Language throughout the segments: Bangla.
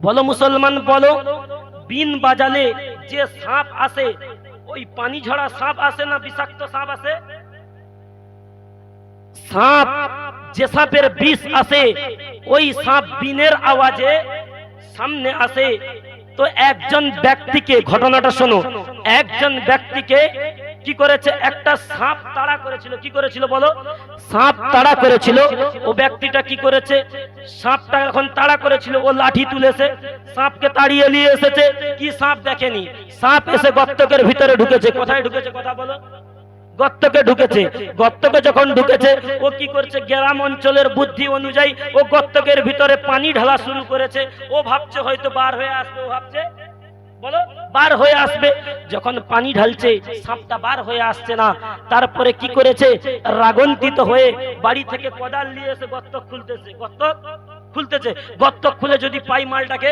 বলো মুসলমান বলো, বিন বাজালে যে সাপ আসে, ওই পানি ঝরা সাপ আসে না বিষাক্ত সাপ আসে? সাপ, যে সাপের বিষ আসে, ওই সাপ বিনের আওয়াজে সামনে আসে। তো একজন ব্যক্তিকে, ঘটনাটা শোনো, একজন ব্যক্তিকে কি করেছে, একটা সাপ তাড়া করেছিল। কি করেছিল বলো? সাপ তাড়া করেছিল। ও ব্যক্তিটা কি করেছে, সাপটা এখন তাড়া করেছিল, ও লাঠি তুলেছে, সাপকে তাড়িয়ে নিয়ে এসেছে। কি সাপ দেখেনি, সাপ এসে গর্তকের ভিতরে ঢুকেছে। কোথায় ঢুকেছে কথা বলো? গর্তকে ঢুকেছে। গর্তকে যখন ঢুকেছে, ও কি করছে, গ্রাম অঞ্চলের বুদ্ধি অনুযায়ী ও গর্তকের ভিতরে পানি ঢালা শুরু করেছে। ও ভাবছে হয়তো বার হয়ে আসবে, ও ভাবছে বলো বার হয়ে আসবে। যখন পানি ঢালছে, সাপটা বার হয়ে আসছে না। তারপরে কি করেছে, রাগান্বিত হয়ে বাড়ি থেকে কোদাল নিয়ে এসে গর্ত খুলতেছে। গর্ত খুলে যদি পাই মালটাকে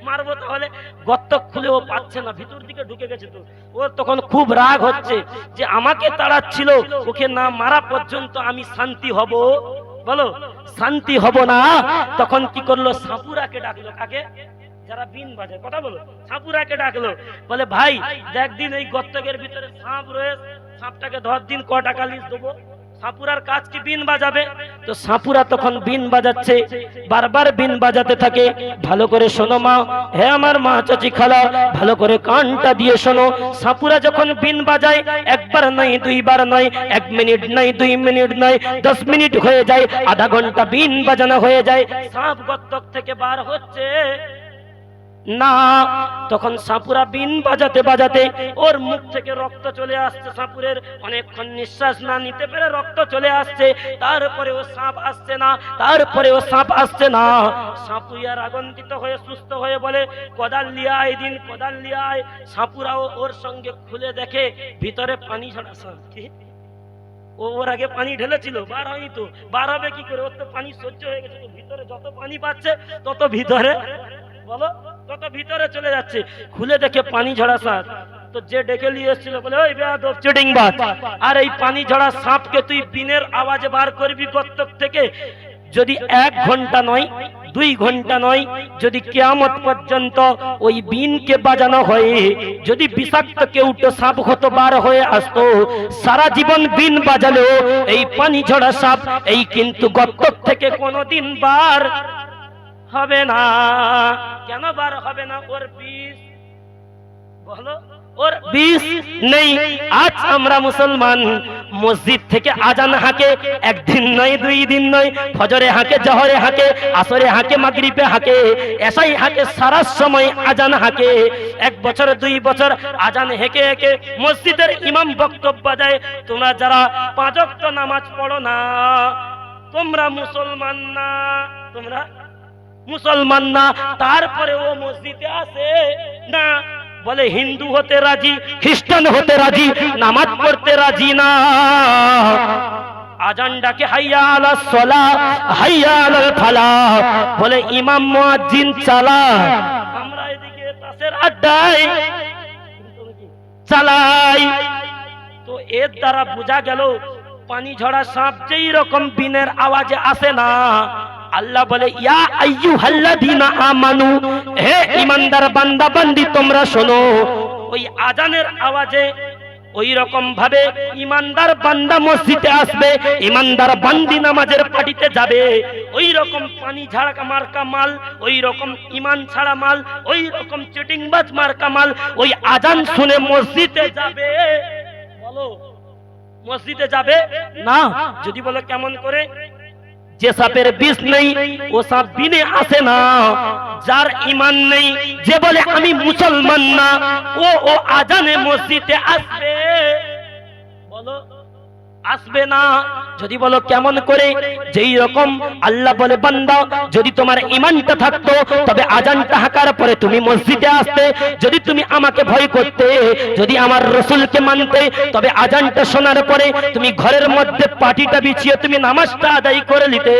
মারবো, তাহলে গর্ত খুলে ও পাচ্ছে না, ভিতর দিকে ঢুকে গেছে। তো ও তখন খুব রাগ হচ্ছে যে আমাকে তাড়াচ্ছিল, ওকে না মারা পর্যন্ত আমি শান্তি হব? বলো শান্তি হব না। তখন কি করলো, সাপুরাকে ডাকলো। কাকে? যারা বিন বাজে, কথা বলো। সাপুরাকে ডাকলো, বলে ভাই দেখ দিন এই গর্তকের ভিতরে সাপ রয়েছে, সাপটাকে ধর দিন, ক টাকা লিস্ট দেবো। সাপুরার কাজ কি বিন বাজাবে। তো সাপুরা তখন বিন বাজাচ্ছে, বারবার বিন বাজাতে থাকে। ভালো করে শোনো মা, হে আমার মা, চাচি, খালা, ভালো করে কানটা দিয়ে শোনো। সাপুরা যখন বিন বাজায়, একবার নয়, দুইবার নয়, 1 মিনিট নয়, 2 মিনিট নয়, 10 মিনিট হয়ে যায়, আধা ঘন্টা বিন বাজানো হয়ে যায়, সাপ গর্তক থেকে বার হচ্ছে না। তখন সাপুরা বিন বাজাতে বাজাতে ওর মুখ থেকে রক্ত চলে আসছে। সাপুরের অনেকক্ষণ নিঃশ্বাস না নিতে পেরে রক্ত চলে আসছে। তারপরেও সাপ আসছে না, তারপরেও সাপ আসছে না। সাপুরিয়া রাগান্বিত হয়ে সুস্থ হয়ে বলে, কোদাল লিয়ে আয় দিন, কোদাল লিয়ে আয়। সাপুরাও ওর সঙ্গে খুলে দেখে ভিতরে পানি ঝরা সাপ। কি ওর আগে পানি ঢেলেছিল, বার হয়নি। তো বার হবে কি করে, ওর তো পানি সহ্য হয়ে গেছে। ভিতরে যত পানি পাচ্ছে তত ভিতরে, বলো তত ভিতরে চলে যাচ্ছে। খুলে দেখে পানি ঝরা সাপ। তো যে ডেকে নিয়ে এসেছিল বলে, ওই বেয়াদব চিটিংবাজ, আর এই পানি ঝরা সাপকে তুই বিনের আওয়াজে বার করবি গর্তক থেকে? যদি 1 ঘন্টা নয়, 2 ঘন্টা নয়, যদি কিয়ামত পর্যন্ত ওই বিনকে বাজানো হয়, যদি বিষাক্ত কেউটো সাপ হতো বার হয়ে আসতো, সারা জীবন বিন বাজালেও এই পানি ঝরা সাপ এই কিন্তু গর্তক থেকে কোনোদিন বার হবে না। কেন বার হবে না? ওর বিষ, বলো ওর বিষ নেই। আজ আমরা মুসলমান মসজিদ থেকে আজান হাঁকে, 1 দিন নয়, 2 দিন নয়, ফজরে হাঁকে, জহরে হাঁকে, আসরে হাঁকে, মাগরিবে হাঁকে, এসাই হাঁকে, সারা সময় আজান হাঁকে। 1 বছর 2 বছর আজান হেঁকে হেঁকে মসজিদের ইমাম বক্তব্য দেয়, তোমরা যারা 5 ওয়াক্ত নামাজ পড়ো না, তোমরা মুসলমান না, তোমরা মুসলমান না। তারপরে ও মসজিদে আসে না, বলে হিন্দু হতে রাজি, খ্রিস্টান হতে রাজি, নামাজ পড়তে রাজি না। আজান ডাকে হাইয়া আলাস সালাহ, হাইয়া আলাল ফালাহ, বলে ইমাম মুয়াজ্জিন চালা। আমরা এদিকে তাসের আড্ডায় চালাই। তো এর দ্বারা বোঝা গেল পানি ঝরা সাপ যেই রকম বিনের আওয়াজে আসে না, আল্লাহ বলে ইয়া আইয়ুহাল্লাযীনা আমানু, হে ঈমানদার বান্দা বান্দি তোমরা শোনো। ওই আজানের আওয়াজে ওই রকম ভাবে ঈমানদার বান্দা মসজিদে আসবে, ঈমানদার বান্দি নামাজের পাটিতে যাবে। ওই রকম পানি ঝাড়া মার্কা মাল, ওই রকম ঈমান ছাড়া মাল, ওই রকম চিটিংবাজ মার্কা মাল ওই আজান শুনে মসজিদে যাবে। বলো মসজিদে যাবে না। যদি বলো কেমন করে, যে সাপের বিষ নেই ও সাপ বিনে আসে না। যার ঈমান নেই, যে বলে আমি মুসলমান না, ও আজানে মসজিদে আসবে? বলো আসবে না। যদি বলো কেমন করে, যেই রকম আল্লাহ বলে বান্দা যদি তোমার ঈমানটা থাকতো তবে আজানটা হাঁকার পরে তুমি মসজিদে আসতে। যদি তুমি আমাকে ভয় করতে, যদি আমার রাসূলকে মানতে, তবে আজানটা শোনার পরে তুমি ঘরের মধ্যে পাটিটা বিছিয়ে তুমি নামাজটা আদায় করে নিতে।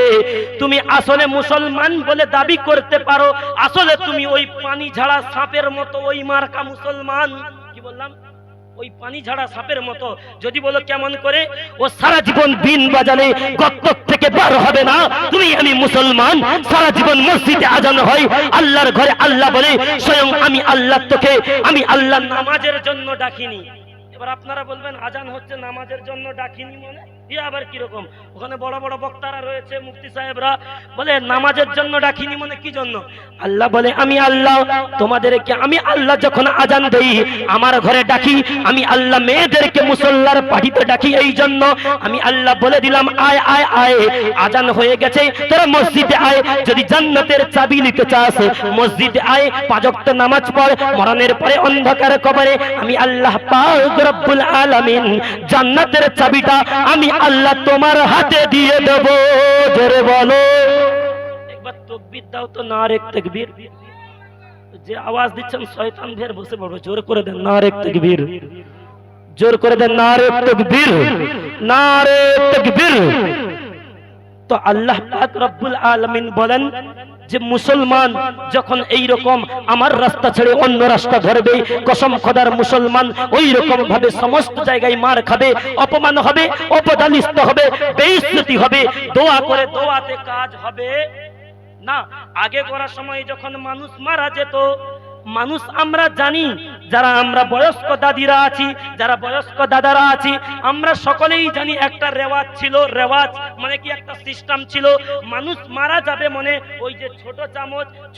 তুমি আসলে মুসলমান বলে দাবি করতে পারো, আসলে তুমি ওই পানি ঝাড়া সাপের মতো ওই মার্কা মুসলমান। কি বললাম? ওই পানি ঝাড়া সাপের মতো। যদি বলো কেমন করে, ও সারা জীবন বিন বাজালে গর্ত থেকে বার হবে না। তুমি আমি মুসলমান, সারা জীবন মসজিদে আজান হয়, আল্লাহর ঘরে আল্লাহ বলে, স্বয়ং আমি আল্লাহ তোকে আমি আল্লাহ নামাজের জন্য ডাকিনি। এবার আপনারা বলবেন আজান হচ্ছে নামাজের জন্য ডাকিনি মানে আবার কিরকম? ওখানে বড় বড় বক্তারা রয়েছে, মুফতি সাহেবরা বলে নামাজের জন্য ডাকিনি মানে কি জন্য? আল্লাহ বলে আমি আল্লাহ তোমাদেরকে আমি আল্লাহ যখন আজান দেই আমার ঘরে ডাকি, আমি আল্লাহ মেয়েদেরকে মুসল্লার পাঠিতে ডাকি। এই জন্য আমি আল্লাহ বলে দিলাম আয় আয় আয়, আজান হয়ে গেছে, তোরা মসজিদে আয়। যদি জান্নাতের চাবি নিতে চাস মসজিদে আয়, 5 ওয়াক্ত নামাজ পড়, মরণের পরে অন্ধকার কবরে আমি আল্লাহ পাক রব্বুল আলামিন জান্নাতের চাবিটা আমি আল্লাহ তোমার হাতে দিয়ে দেব। জোরে বলো একবার তাকবীর দাও তো, নারে তাকবীর। যে আওয়াজ দিচ্ছেন শয়তান ভের বসে পড়বে, জোর করে দেন নারে তাকবীর, জোর করে দেন নারে তাকবীর, নারে তাকবীর। তো আল্লাহ পাক রব্বুল আলামিন বলেন যে মুসলমান যখন এই রকম আমার রাস্তা ছেড়ে অন্য রাস্তা ধরবে, কসম খোদার মুসলমান ওই রকম ভাবে সমস্ত জায়গায় মার খাবে, অপমান হবে, অপদলিত হবে, বেইজ্জতি হবে। দোয়া করে দোয়াতে কাজ হবে না। আগে করার সময় যখন মানুষ মারা যেত, মানুষ আমরা জানি, যারা আমরা বয়স্ক দাদিরা আছি, যারা বয়স্ক দাদারা আছি, আমরা সকলেই জানি একটা রেওয়াজ ছিল। রেওয়াজ মানে কি একটা সিস্টেম ছিল। মানুষ মারা যাবে মানে ওই যে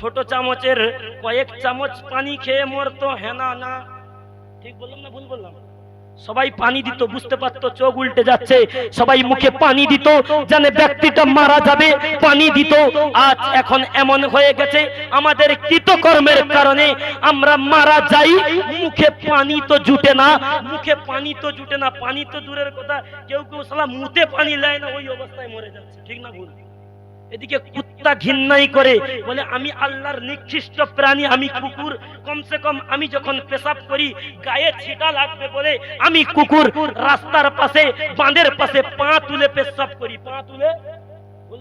ছোট চামচের কয়েক চামচ পানি খেয়ে মরতো। হ্যাঁ না না ঠিক বললাম না ভুল বললাম? সবাই পানি দিত, বুঝতে পারতো চোখ উল্টে যাচ্ছে, সবাই মুখে পানি দিত, জানে ব্যক্তিটা মারা যাবে, পানি দিত। আজ এখন এমন হয়ে গেছে আমাদের কৃতকর্মের কারণে আমরা মারা যাই, মুখে পানি তো জুটে না, মুখে পানি তো জুটে না, পানি তো দূরের কথা, কেউ কেউ সালা মুতে পানি নেয় না, ওই অবস্থায় মরে যাচ্ছে। ঠিক না ভুল? এদিকে কুত্তা ঘৃণাই করে বলে আমি আল্লাহর নিকৃষ্ট প্রাণী, আমি কুকুর, কমসে কম আমি যখন পেশাব করি গায়ে ছিটা লাগবে বলে আমি কুকুর রাস্তার পাশে বাঁধের পাশে পা তুলে পেশাব করি। পা তুলে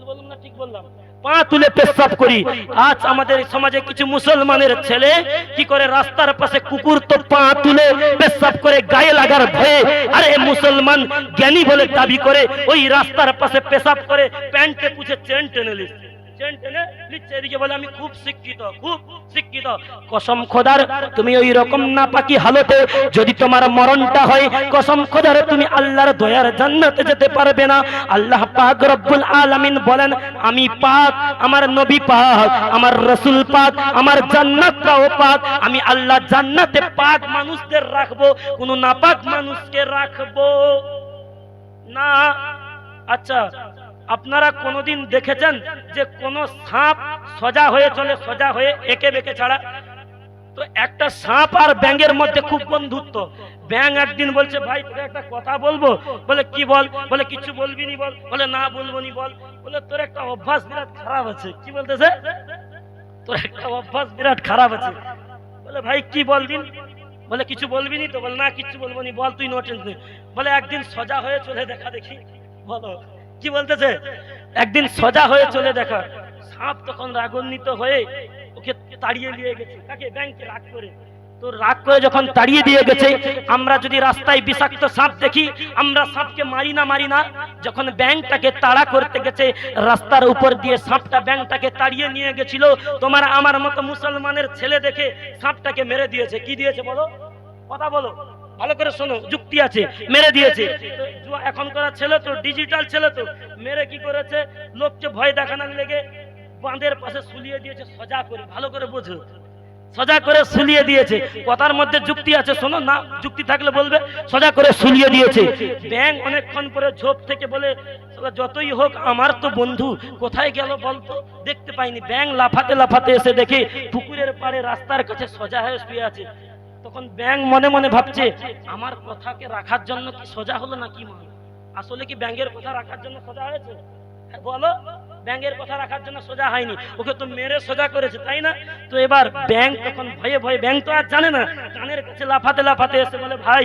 বললাম না ঠিক বললাম? পা তুলে পেশাব করি। আজ আমাদের সমাজে কিছু মুসলমানের ছেলে কি করে রাস্তার পাশে কুকুর তো পা তুলে পেশাব করে গায়ে লাগার ভয়ে, আরে মুসলমান জ্ঞানী বলে দাবি করে ওই রাস্তার পাশে পেশাব করে প্যান্টে পুছে চেন টেনে লিখছে, চেন টেনে লিখছে, এদিকে বলে আমি খুব শিক্ষিত, খুব শিক্ষিত। কসম খোদার তুমি ওই রকম না পাকি হালতে যদি তোমার মরণটা হয়, কসম খোদার তুমি আল্লাহর দয়ার জান্নাতে যেতে পারবে না। আল্লাহ পাক রব্বুল আলামিন বলেন আমি পাক, আমার নবী পাক, আমার রাসূল পাক, আমার জান্নাতটাও পাক। আমি আল্লাহ জান্নাতে পাক মানুষদের রাখবো, কোন নাপাক মানুষকে রাখবো না। আচ্ছা, আপনারা কোনদিন দেখেছেন যে কোন সাপ সোজা হয়ে চলে, সোজা হয়ে একে বেঁকে ছাড়া? তো একটা সাপ আর ব্যাঙের মধ্যে খুব বন্ধুত্ব। ব্যাঙ একদিন বলছে ভাই তোকে একটা কথা বলবো। বলে কি বল? বলে কিছু বলবি নি বল? বলে না বলবো নি বল? বলে তোর একটা অভ্যাস বিরাট খারাপ আছে। কি বলতেছে? তোর একটা অভ্যাস বিরাট খারাপ আছে। বলে ভাই কি বল দিন? বলে কিছু বলবি নি তো? বলে না কিছু বলবো নি, বল তুই, নো টেনশন। বলে একদিন সোজা হয়ে চলে দেখা দেখি। বলো কি বলতেছে? একদিন সোজা হয়ে চলে দেখা। সাপ তখন রাগান্বিত হয়ে ওকে তাড়িয়ে দিয়ে গেছে। কাকে? ব্যাঙকে রাগ করে। তো রাগ করে যখন তাড়িয়ে দিয়ে গেছে, আমরা যদি রাস্তায় বিষাক্ত সাপ দেখি আমরা সাপকে মারি না। যখন ব্যাঙটাকে তাড়া করতে গেছে রাস্তার উপর দিয়ে সাপটা ব্যাঙটাকে তাড়িয়ে নিয়ে গেছিল, তোমার আমার মতো মুসলমানের ছেলে দেখে সাপটাকে মেরে দিয়েছে। কি দিয়েছে বলো? কথা বলো, ভালো করে শোনো, যুক্তি আছে। মেরে দিয়েছে। এখনকার ছেলে তো ডিজিটাল ছেলে, তো মেরে কি করেছে? লোককে ভয় দেখানোর লেগে বাঁধের পাশে শুলিয়ে দিয়েছে সোজা করে। ভালো করে বোঝো, সোজা করে শুলিয়ে দিয়েছে। কথার মধ্যে যুক্তি আছে, শোনো না, যুক্তি থাকলে বলবে। সোজা করে শুলিয়ে দিয়েছে। ব্যাঙ অনেকক্ষণ পরে ঝোপ থেকে বলে যতই হোক আমার তো বন্ধু, কোথায় গেল বলতো? দেখতে পাইনি। ব্যাঙ লাফাতে লাফাতে এসে দেখে পুকুরের পাড়ে রাস্তার কাছে সোজা হয়ে শুয়ে আছে। তখন ব্যাঙ মনে মনে ভাবছে আমার কথাকে রাখার জন্য কি সোজা হলো না কি? মানে আসলে কি ব্যাঙের কথা রাখার জন্য সোজা হয়েছে? বলো, ব্যাঙের কথা রাখার জন্য সোজা হয়নি, ওকে তো মেরে সোজা করেছে, তাই না? তো এবার ব্যাঙ তখন ভয়ে ভয়ে, ব্যাঙ তো আর জানে না, কানের কাছে লাফাতে লাফাতে এসে বলে ভাই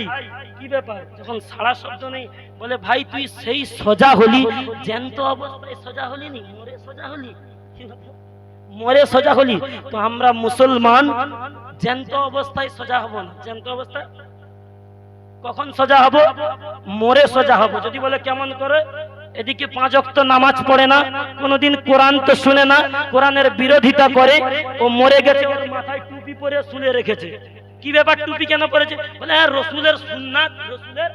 কি ব্যাপার? যখন সারা শব্দ নেই বলে ভাই তুই সেই সোজা হলি, জ্যান্ত অবস্থায় সোজা হলি নি, মরে সোজা হলি। মরে সোজা হলি। তো আমরা মুসলমান জ্যান্ত অবস্থায় সোজা হব না। জ্যান্ত অবস্থায় কখন সোজা হব? মরে সোজা হব। যদি বলে কেমন করে, এদিকে 5 ওয়াক্ত নামাজ পড়ে না, কোনোদিন কোরআন তো শুনে না, কোরআনের বিরোধিতা করে, ও মরে গেছে, ওর মাথায় টুপি পরে শুলে রেখেছে। কি ব্যাপার, টুপি কেন পরেছে? বলে রসুলের সুন্নাত, রসুলের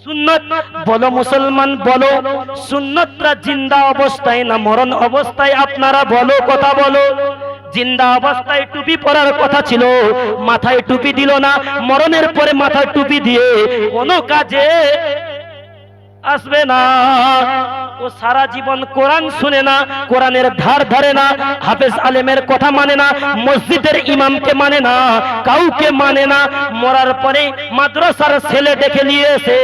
সুন্নত। বলো মুসলমান বলো, সুন্নতটা জিন্দা অবস্থায় না মরণ অবস্থায়? আপনারা বলো, কথা বলো। জিন্দা অবস্থায় টুপি পরার কথা ছিল, মাথায় টুপি দিল না, মরণের পরে মাথায় টুপি দিয়ে কোনো কাজে আসবে না। ও সারা জীবন কোরআন শুনে না, কোরআনের ধার ধরে না, হাফেজ আলেমের কথা মানে না, মসজিদের ইমামকে মানে না, কাউকে মানে না। মরার পরে মাদ্রাসার ছেলে দেখে নিয়ে এসে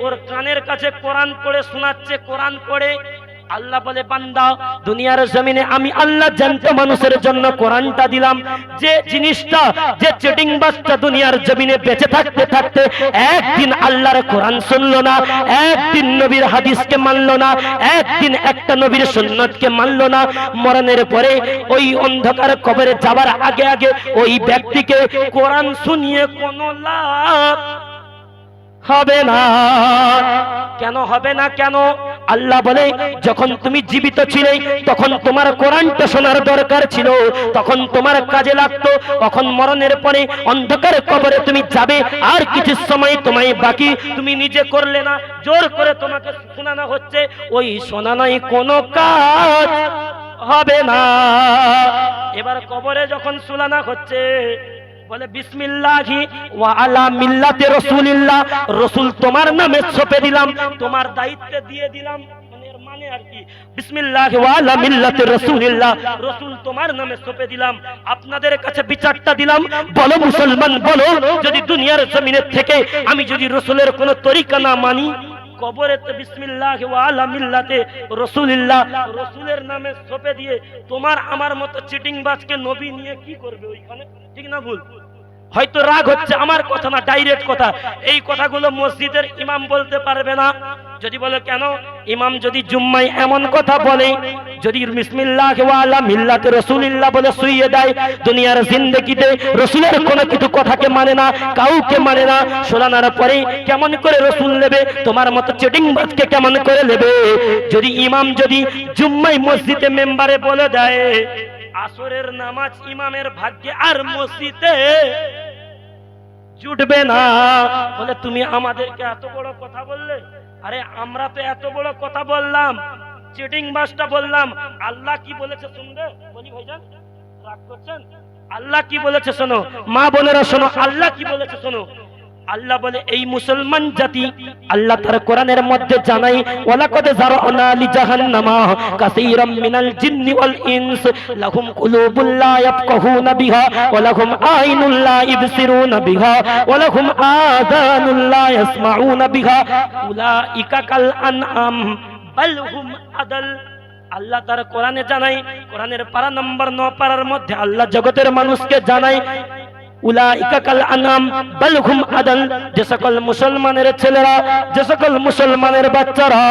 ওর কানের কাছে কোরআন পড়ে শোনাচ্ছে, কোরআন পড়ে। আল্লাহ বলে, বান্দা, দুনিয়ার জমিনে আমি আল্লাহ জ্যান্ত মানুষের জন্য কোরআনটা দিলাম। যে জিনিসটা, যে চিটিং বাসটা দুনিয়ার জমিনে বেঁচে থাকতে থাকতে একদিন আল্লাহর কোরআন শুনলো না, একদিন নবীর হাদিসকে মানলো না, একদিন একটা নবীর সুন্নতকে মানলো না, মরণের পরে ওই অন্ধকার কবরে যাবার আগে আগে ওই ব্যক্তিকে কোরআন শুনিয়ে কোনো লাভ হবে না। কেন হবে না? কেন? আল্লাহ বলে, যখন তুমি জীবিত ছিলে তখন তোমার কোরআনটা শোনার দরকার ছিল, তখন তোমার কাজে লাগতো। তখন মরণের পরে অন্ধকার কবরে তুমি যাবে, আর কিছু সময় তোমায় বাকি, তুমি নিজে করলে না, জোর করে তোমাকে শোনানো হচ্ছে, ওই শোনানোই কোনো কাজ হবে না। এবার কবরে যখন শোনানো হচ্ছে, বলে বিসমিল্লাহি ওয়া আলা মিল্লাতি রাসূলিল্লাহ, রাসূল তোমার নামে সঁপে দিলাম, তোমার দায়িত্বে দিয়ে দিলাম। মানে আর কি, বিসমিল্লাহি ওয়া আলা মিল্লাতি রাসূলিল্লাহ, রাসূল তোমার নামে সঁপে দিলাম, আপনাদের কাছে বিচারটা দিলাম। বলো মুসলমান বলো, যদি দুনিয়ার জমিনের থেকে আমি যদি রাসূলের কোনো তরিকা না মানি, কবরেতে বিসমিল্লাহি ওয়া আলা মিল্লাতি রাসূলিল্লাহ, রাসূলের নামে সঁপে দিয়ে তোমার আমার মতো চিটিং বাজকে নবী নিয়ে কি করবে ওইখানে? ঠিক না ভুল? হয়তো রাগ হচ্ছে, আমার কথা না, ডাইরেক্ট কথা। এই কথাগুলো মসজিদের ইমাম বলতে পারবে না। যদি বলে কেন? ইমাম যদি জুম্মায় এমন কথা বলে, যদি বিসমিল্লাহি ওয়া আলা মিল্লাতি রাসূলিল্লাহ বলে শুইয়ে দেয়, দুনিয়ার জিন্দেগিতে রাসূলের কোনো কিছু কথাকে মানে না, কাউকে মানে না, শোনানোর পরে কেমন করে রাসূল নেবে? তোমার মতো চিটিং বাজকে কেমন করে নেবে? যদি ইমাম যদি জুম্মায় মসজিদে মেম্বারে বলে দেয়, আসরের নামাজ ইমামের ভাগ্যে আর মসজিদে জুটবে না, বলে তুমি আমাদেরকে এত বড় কথা বললে। আরে আমরা তো এত বড় কথা বললাম, চিটিং বাসটা বললাম, আল্লাহ কি বলেছে শুনবে? বলি ভাইজান, রাগ করছেন? আল্লাহ কি বলেছে শোনো, মা বোনেরা শোনো, আল্লাহ কি বলেছে শোনো। আল্লাহ বলে, এই মুসলমান জাতি, আল্লাহ তার কোরআনের মধ্যে জানাই, ওয়ালাকাদ যারানা লিজাহান্নামা কাসীরাম মিনাল জিন্নি ওয়াল ইনস লাহুম কুলুবুল লা ইয়াফকাহুনা বিহা ওয়া লাহুম আইনুল লা ইবসিরুনা বিহা ওয়া লাহুম আযানুল লা ইয়াসমাউনা বিহা উলাইকা কাল আনআম বাল হুম আদাল। আল্লাহ তার কোরআনে জানাই, কোরআনের পারা নম্বর 9 পারার মধ্যে আল্লাহ জগতের মানুষকে জানাই, উলাইকা কাল আনাম বাল হুম আদাল। যে সকল মুসলমানের ছেলেরা, যে সকল মুসলমানের বাচ্চারা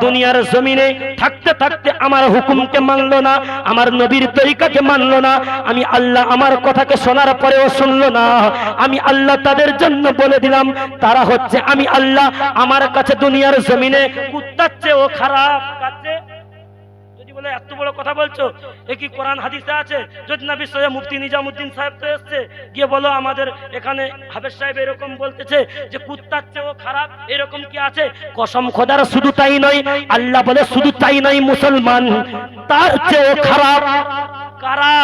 দুনিয়ার জমিনে থাকতে থাকতে আমার হুকুমকে মানলো না, আমার নবীর তরিকাকে মানলো না, আমি আল্লাহ আমার কথাকে শোনার পরেও শুনলো না, আমি আল্লাহ তাদের জন্য বলে দিলাম, তারা হচ্ছে আমি আল্লাহ আমার কাছে দুনিয়ার জমিনে কুত্তার চেয়েও খারাপ। কাছে বলে এত বড় কথা বলছো, এ কি কোরআন হাদিসে আছে? যদি না বিশ্বাসে মুফতি নিজামুদ্দিন সাহেব তো এসছে, গিয়ে বলো আমাদের এখানে হাফেজ সাহেব এরকম বলতেছে যে কুত্তার চেয়েও খারাপ, এরকম কি আছে? কসম খোদার, শুধু তাই নয়, আল্লাহ বলে শুধু তাই নয়, মুসলমান তার চেয়েও খারাপ। কারা?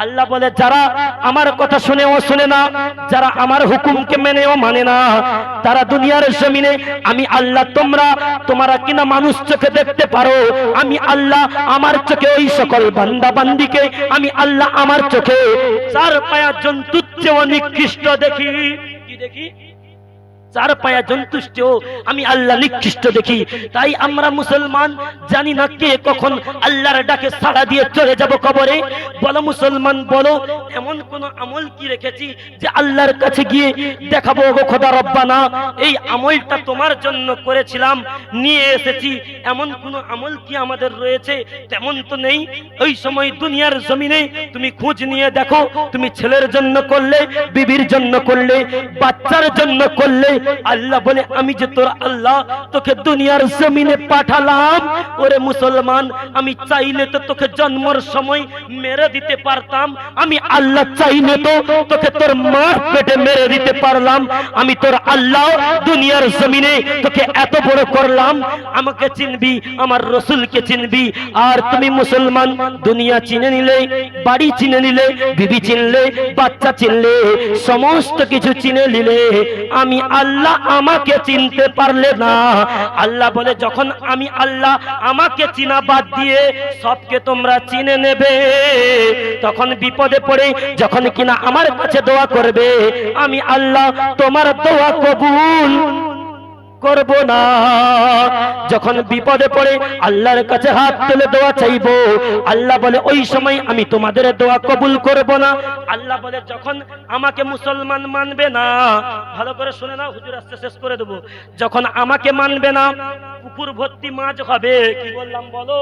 আল্লাহ বলে, যারা আমার কথা শুনেও শুনে না, যারা আমার হুকুমকে মেনেও মানে না, তারা দুনিয়ার জমিনে আমি আল্লাহ, তোমরা কিনা মানুষ চোখে দেখতে পারো, আমি আল্লাহ আমার চোখে ওই সকল বান্দা বান্দিকে আমি আল্লাহ আমার চোখে 4 পায়া জন্তুর চেয়েও নিকৃষ্ট দেখি। কি দেখি? 4 পায়া জন্তুষ্টেও আমি আল্লাহ নিকৃষ্ট দেখি। তাই আমরা মুসলমান জানি না কে কখন আল্লাহর ডাকে সাড়া দিয়ে চলে যাব কবরে। বলো মুসলমান বলো, এমন কোন আমল কি রেখেছি যে আল্লাহর কাছে গিয়ে দেখাবো, গো খোদা রব্বানা এই আমলটা তোমার জন্য করেছিলাম, নিয়ে এসেছি, এমন কোন আমল কি আমাদের রয়েছে? তেমন তো নেই। ওই সময় দুনিয়ার জমিনে তুমি খোঁজ নিয়ে দেখো, তুমি ছেলের জন্য করলে, বিবির জন্য করলে, বাচ্চার জন্য করলে, আল্লাহ বলে আমি যে তোর আল্লাহ তোকে দুনিয়ার জমিনে পাঠালাম। ওরে মুসলমান, আমি চাইলে তো তোকে জন্মের সময় মেরে দিতে পারতাম, আমি আল্লাহ চাইলে তো তোকে তোর মার পেটে মেরে দিতে পারলাম। আমি তোর আল্লাহ দুনিয়ার জমিনে তোকে এত বড় করলাম, আমাকে চিনবি, আমার রসুলকে চিনবি। আর তুমি মুসলমান, দুনিয়া চিনে নিলে, বাড়ি চিনে নিলে, বিবি চিনলে, বাচ্চা চিনলে, সমস্ত কিছু চিনে নিলে, আমি আল্লাহ আমাকে চিনতে পারলে না। আল্লাহ বলে যখন আমি আল্লাহ আমাকে চিনা বাদ দিয়ে সবকে তোমরা চিনে নেবে, তখন বিপদে পড়ে যখন কিনা আমার কাছে দোয়া করবে, আমি আল্লাহ তোমার দোয়া কবুল করব না। যখন বিপদে পড়ে আল্লাহর কাছে হাত তুলে দোয়া চাইবো, আল্লাহ বলে ওই সময় আমি তোমাদের দোয়া কবুল করব না। আল্লাহ বলে যখন আমাকে মুসলমান মানবে না, ভালো করে শুনে নাও, হুজুর আসতে শেষ করে দেবো, যখন আমাকে মানবে না পুকুর ভর্তি মাছ হবে। কি বললাম বলো?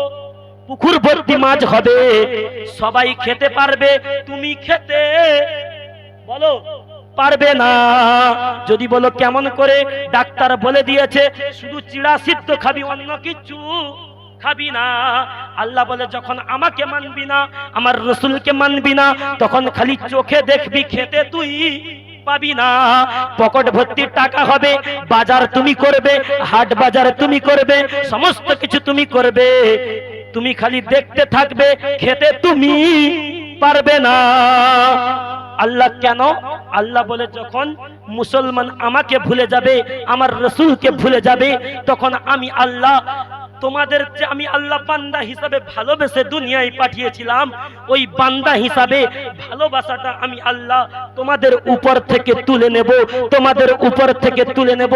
পুকুর ভর্তি মাছ হবে, সবাই খেতে পারবে, তুমি খেতে বলো পারবে না। যদি বলো কেমন করে, ডাক্তার বলে দিয়েছে শুধু চিড়া সিদ্ধ খাবি, অন্য কিছু খাবি না। আল্লাহ বলে যখন আমাকে মানবি না, আমার রসুলকে মানবি না, তখন খালি চোখে দেখবি, খেতে তুই পাবি না। পকেট ভর্তি টাকা হবে, বাজার তুমি করবে, হাট বাজার তুমি করবে, সমস্ত কিছু তুমি করবে, তুমি খালি দেখতে থাকবে, খেতে তুমি পারবে না। আল্লাহ কেন? আল্লাহ বলে যখন মুসলমান আমাকে ভুলে যাবে, আমার রসুলকে ভুলে যাবে, তখন আমি আল্লাহ তোমাদের যে আমি আল্লাহ বান্দা হিসাবে ভালোবেসে দুনিয়ায় পাঠিয়েছিলাম, ওই বান্দা হিসাবে ভালোবাসাটা আমি আল্লাহ তোমাদের উপর থেকে তুলে নেব, তোমাদের উপর থেকে তুলে নেব।